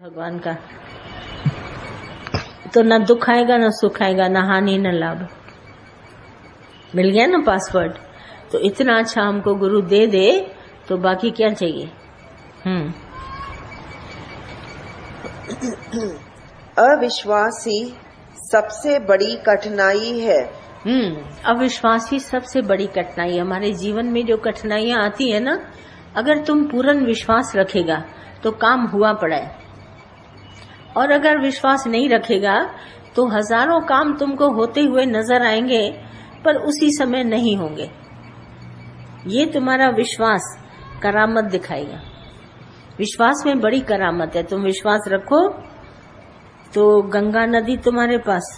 भगवान का तो न दुख आएगा न सुख आएगा, न हानि न लाभ। मिल गया ना पासवर्ड। तो इतना अच्छा हमको गुरु दे दे तो बाकी क्या चाहिए। अविश्वास ही सबसे बड़ी कठिनाई है। अविश्वास ही सबसे बड़ी कठिनाई। हमारे जीवन में जो कठिनाइयां आती है ना, अगर तुम पूर्ण विश्वास रखेगा तो काम हुआ पड़ा है, और अगर विश्वास नहीं रखेगा तो हजारों काम तुमको होते हुए नजर आएंगे पर उसी समय नहीं होंगे। ये तुम्हारा विश्वास करामत दिखाएगा। विश्वास में बड़ी करामत है। तुम विश्वास रखो तो गंगा नदी तुम्हारे पास,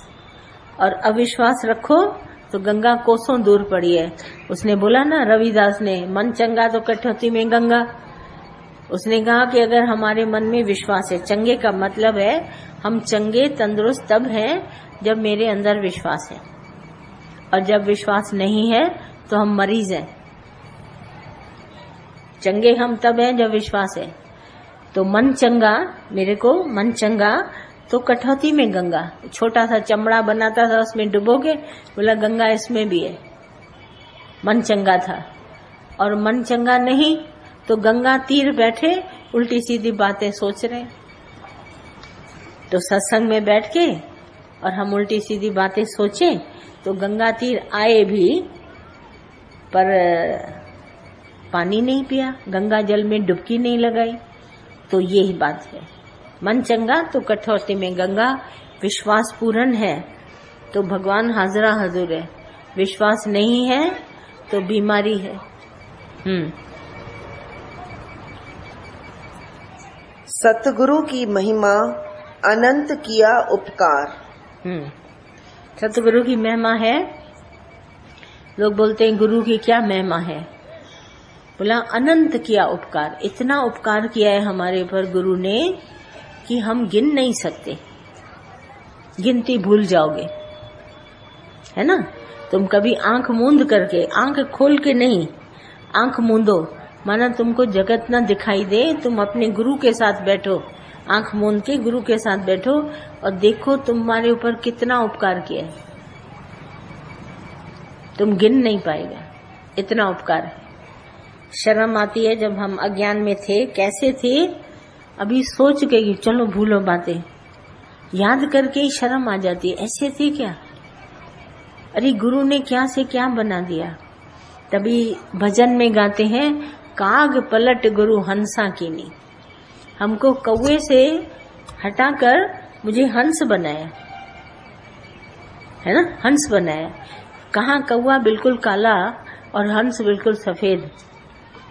और अविश्वास रखो तो गंगा कोसों दूर पड़ी है। उसने बोला ना रविदास ने, मन चंगा तो कठौती में गंगा। उसने कहा कि अगर हमारे मन में विश्वास है, चंगे का मतलब है हम चंगे तंदुरुस्त तब हैं जब मेरे अंदर विश्वास है, और जब विश्वास नहीं है तो हम मरीज हैं। चंगे हम तब हैं जब विश्वास है। तो मन चंगा, मेरे को मन चंगा तो कठौती में गंगा। छोटा सा चमड़ा बनाता था, उसमें डुबोगे, बोला गंगा इसमें भी है। मन चंगा था। और मन चंगा नहीं तो गंगा तीर बैठे उल्टी सीधी बातें सोच रहे। तो सत्संग में बैठ के और हम उल्टी सीधी बातें सोचें तो गंगा तीर आए भी पर पानी नहीं पिया, गंगा जल में डुबकी नहीं लगाई। तो यही बात है। मन चंगा तो कठौती में गंगा। विश्वास पूर्ण है तो भगवान हाजरा हजूर है। विश्वास नहीं है तो बीमारी है। सतगुरु की महिमा, अनंत किया उपकार। सतगुरु की महिमा है। लोग बोलते हैं गुरु की क्या महिमा है। बोला अनंत किया उपकार। इतना उपकार किया है हमारे पर गुरु ने कि हम गिन नहीं सकते। गिनती भूल जाओगे, है ना। तुम कभी आंख मूंद करके, आंख खोल के नहीं, आंख मूंदो, माना तुमको जगत ना दिखाई दे, तुम अपने गुरु के साथ बैठो, आंख मूंद के गुरु के साथ बैठो और देखो तुम्हारे ऊपर कितना उपकार किया है। तुम गिन नहीं पाएगा, इतना उपकार है। शर्म आती है जब हम अज्ञान में थे, कैसे थे, अभी सोच के चलो भूलो बातें, याद करके ही शर्म आ जाती है। ऐसे थे क्या, अरे गुरु ने क्या से क्या बना दिया। तभी भजन में गाते हैं, काग पलट गुरु हंसा कीनी। हमको कौवे से हटाकर मुझे हंस बनाया, है ना, हंस बनाया। कहाँ कौवा बिल्कुल काला और हंस बिल्कुल सफेद।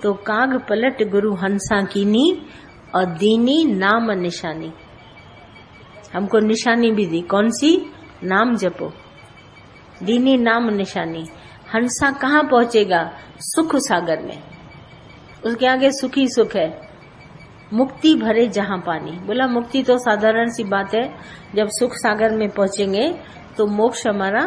तो काग पलट गुरु हंसा कीनी और दीनी नाम निशानी। हमको निशानी भी दी, कौन सी, नाम जपो। दीनी नाम निशानी। हंसा कहाँ पहुंचेगा, सुख सागर में, उसके आगे सुखी सुख है। मुक्ति भरे जहां पानी। बोला मुक्ति तो साधारण सी बात है, जब सुख सागर में पहुंचेंगे तो मोक्ष हमारा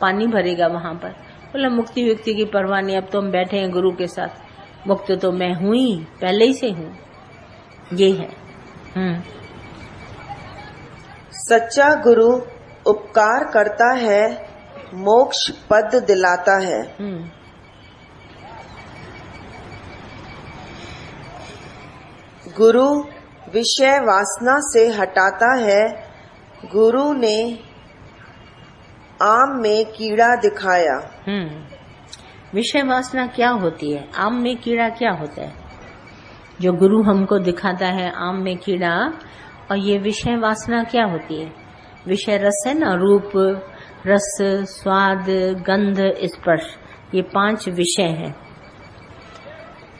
पानी भरेगा वहां पर। बोला मुक्ति व्यक्ति की परवाह नहीं, अब तो हम बैठे हैं गुरु के साथ। मुक्त तो मैं हूं ही, पहले ही से हूं। ये है। सच्चा गुरु उपकार करता है, मोक्ष पद दिलाता है। गुरु विषय वासना से हटाता है। गुरु ने आम में कीड़ा दिखाया। विषय वासना क्या होती है, आम में कीड़ा क्या होता है। जो गुरु हमको दिखाता है आम में कीड़ा, और ये विषय वासना क्या होती है। विषय रस है ना, रूप, रस, स्वाद, गंध, स्पर्श, ये 5 विषय हैं।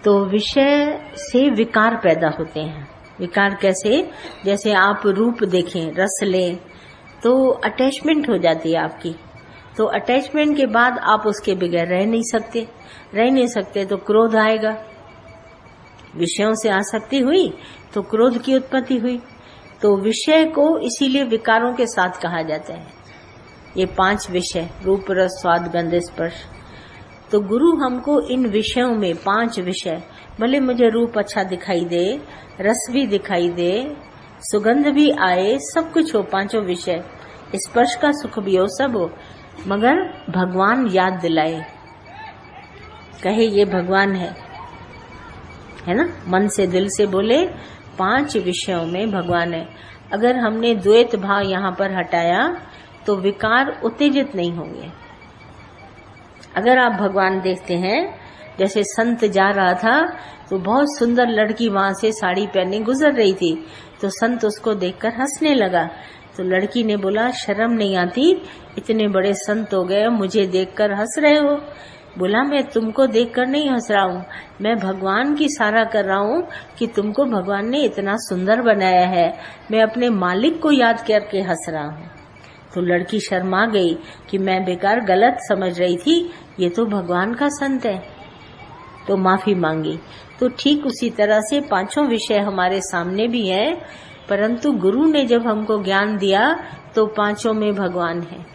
तो विषय से विकार पैदा होते हैं। विकार कैसे, जैसे आप रूप देखें, रस लें तो अटैचमेंट हो जाती है आपकी। तो अटैचमेंट के बाद आप उसके बगैर रह नहीं सकते तो क्रोध आएगा। विषयों से आसक्ति हुई तो क्रोध की उत्पत्ति हुई। तो विषय को इसीलिए विकारों के साथ कहा जाता है। ये 5 विषय, रूप, रस, स्वाद, गंध, स्पर्श। तो गुरु हमको इन विषयों में 5 विषय, भले मुझे रूप अच्छा दिखाई दे, रस भी दिखाई दे, सुगंध भी आए, सब कुछ हो, पांचों विषय, स्पर्श का सुख भी हो, सब हो, मगर भगवान याद दिलाए, कहे ये भगवान है ना, मन से दिल से बोले 5 विषयों में भगवान है। अगर हमने द्वैत भाव यहाँ पर हटाया तो विकार उत्तेजित नहीं होंगे। अगर आप भगवान देखते हैं, जैसे संत जा रहा था तो बहुत सुंदर लड़की वहां से साड़ी पहने गुजर रही थी, तो संत उसको देखकर हंसने लगा। तो लड़की ने बोला, शर्म नहीं आती, इतने बड़े संत हो गए, मुझे देखकर हंस रहे हो? बोला, मैं तुमको देखकर नहीं हंस रहा हूँ, मैं भगवान की सराहना कर रहा हूँ कि तुमको भगवान ने इतना सुंदर बनाया है, मैं अपने मालिक को याद करके हंस रहा हूँ। तो लड़की शर्मा गई कि मैं बेकार गलत समझ रही थी, ये तो भगवान का संत है, तो माफी मांगी। तो ठीक उसी तरह से 5 विषय हमारे सामने भी है, परंतु गुरु ने जब हमको ज्ञान दिया तो 5 में भगवान है,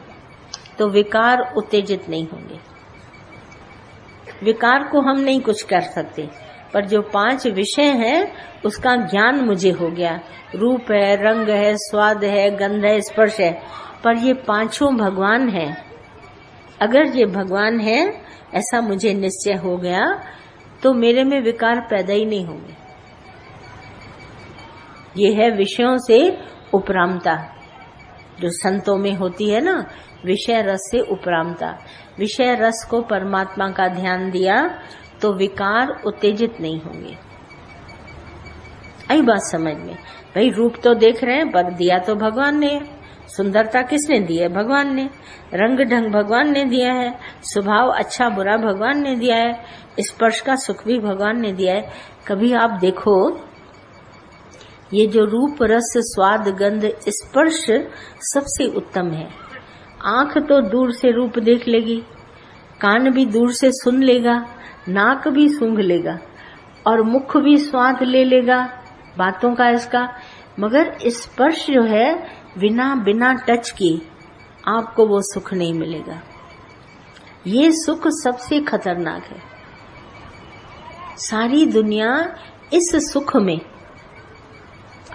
तो विकार उत्तेजित नहीं होंगे। विकार को हम नहीं कुछ कर सकते, पर जो 5 विषय हैं उसका ज्ञान मुझे हो गया। रूप है, रंग है, स्वाद है, गंध है, स्पर्श है, पर ये 5 भगवान हैं। अगर ये भगवान है ऐसा मुझे निश्चय हो गया तो मेरे में विकार पैदा ही नहीं होंगे। ये है विषयों से उपरामता, जो संतों में होती है ना, विषय रस से उपरामता। विषय रस को परमात्मा का ध्यान दिया तो विकार उत्तेजित नहीं होंगे। आई बात समझ में? भाई रूप तो देख रहे हैं, पर दिया तो भगवान ने। सुंदरता किसने दी है? भगवान ने। रंग ढंग भगवान ने दिया है, स्वभाव अच्छा बुरा भगवान ने दिया है, स्पर्श का सुख भी भगवान ने दिया है। कभी आप देखो, ये जो रूप रस स्वाद गंध स्पर्श सबसे उत्तम है। आंख तो दूर से रूप देख लेगी, कान भी दूर से सुन लेगा, नाक भी सूंघ लेगा, और मुख भी स्वाद ले लेगा बातों का इसका, मगर स्पर्श जो है बिना टच किए आपको वो सुख नहीं मिलेगा। ये सुख सबसे खतरनाक है। सारी दुनिया इस सुख में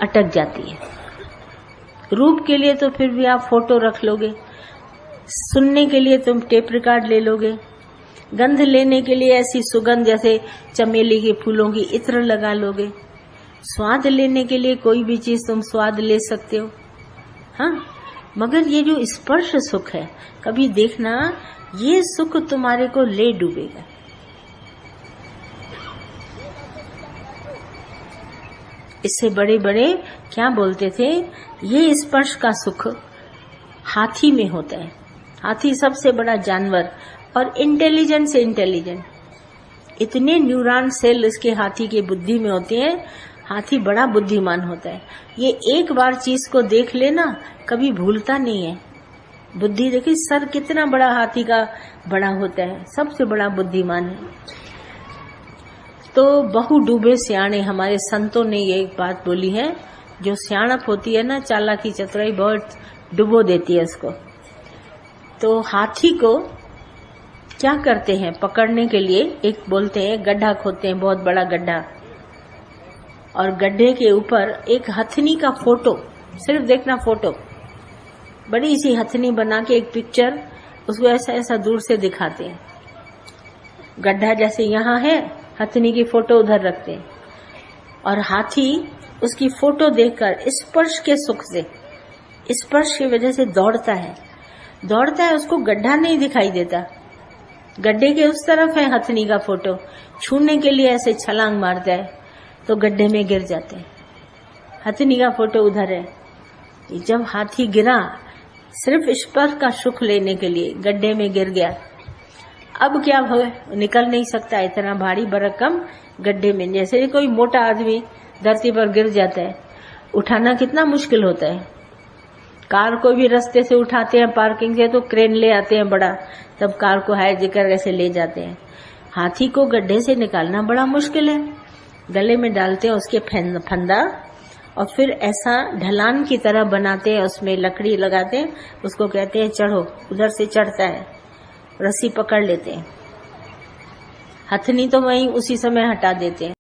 अटक जाती है। रूप के लिए तो फिर भी आप फोटो रख लोगे, सुनने के लिए तुम टेप रिकॉर्ड ले लोगे, गंध लेने के लिए ऐसी सुगंध जैसे चमेली के फूलों की इत्र लगा लोगे, स्वाद लेने के लिए कोई भी चीज तुम स्वाद ले सकते हो, हाँ। मगर ये जो स्पर्श सुख है, कभी देखना ये सुख तुम्हारे को ले डूबेगा। इससे बड़े बड़े क्या बोलते थे, ये स्पर्श का सुख हाथी में होता है। हाथी सबसे बड़ा जानवर और इंटेलिजेंट से इंटेलिजेंट, इतने न्यूरॉन सेल इसके हाथी के बुद्धि में होते हैं। हाथी बड़ा बुद्धिमान होता है। ये एक बार चीज को देख लेना कभी भूलता नहीं है। बुद्धि देखिए, सर कितना बड़ा हाथी का बड़ा होता है, सबसे बड़ा बुद्धिमान है। तो बहु डूबे सियाणे, हमारे संतों ने ये एक बात बोली है, जो सियाणप होती है ना, चालाकी चतुराई बहुत डुबो देती है उसको। तो हाथी को क्या करते हैं, पकड़ने के लिए एक बोलते हैं गड्ढा खोदते हैं, बहुत बड़ा गड्ढा, और गड्ढे के ऊपर एक हथनी का फोटो, सिर्फ देखना फोटो, बड़ी सी हथनी बना के एक पिक्चर उसको ऐसा ऐसा दूर से दिखाते हैं। गड्ढा जैसे यहाँ है, हथनी की फोटो उधर रखते हैं, और हाथी उसकी फोटो देखकर स्पर्श के सुख से, स्पर्श की वजह से दौड़ता है, उसको गड्ढा नहीं दिखाई देता, गड्ढे के उस तरफ है हथनी का फोटो, छूने के लिए ऐसे छलांग मारता है तो गड्ढे में गिर जाते हैं। हथनी का फोटो उधर है। जब हाथी गिरा, सिर्फ स्पर्श का सुख लेने के लिए गड्ढे में गिर गया, अब क्या हो, निकल नहीं सकता, इतना भारी भरकम गड्ढे में। जैसे कोई मोटा आदमी धरती पर गिर जाता है, उठाना कितना मुश्किल होता है। कार को भी रास्ते से उठाते हैं, पार्किंग से, तो क्रेन ले आते हैं बड़ा, तब कार को हायर जिकर ऐसे ले जाते हैं। हाथी को गड्ढे से निकालना बड़ा मुश्किल है। गले में डालते हैं उसके फंदा, और फिर ऐसा ढलान की तरह बनाते हैं, उसमें लकड़ी लगाते हैं, उसको कहते हैं चढ़ो, उधर से चढ़ता है, रस्सी पकड़ लेते हैं, हथनी तो वहीं उसी समय हटा देते हैं।